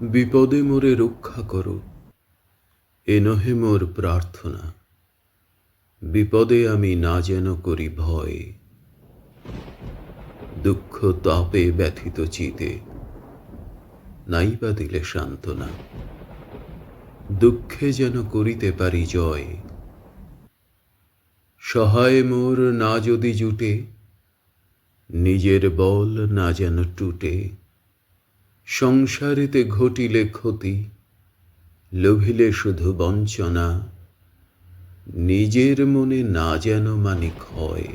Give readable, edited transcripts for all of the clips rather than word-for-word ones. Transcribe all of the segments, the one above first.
বিপদে মোরে রক্ষা করো, এ নহে মোর প্রার্থনা। বিপদে আমি না যেন করি ভয়, দুঃখ তাপে ব্যথিত চিতে নাই বা দিলে সান্ত্বনা। দুঃখে যেন করিতে পারি জয়, সহায় মোর না যদি জুটে, নিজের বল না যেন টুটে। সংসারেতে ঘটিলে ক্ষতি, লোভিলে শুধু বঞ্চনা, নিজের মনে না যেন মানি ক্ষয়।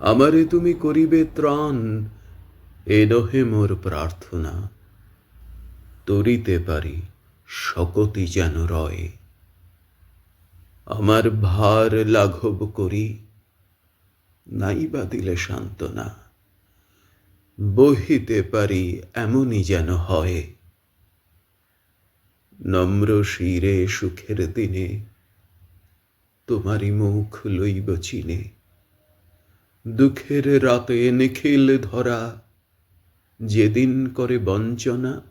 আমারে তুমি করিবে ত্রাণ, এ নহে মোর প্রার্থনা। তরিতে পারি শকতি যেন রয়, আমার ভার লাঘব করি নাই বা দিলে সান্ত্বনা। বহিতে পারি এমনই যেন হয়, নম্র শিরে সুখের দিনে তোমারি মুখ লইব চিনে। দুঃখের রাতে নিখিল ধরা, যেদিন করে বঞ্চনা,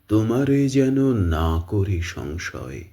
তোমারে যেন না করি সংশয়।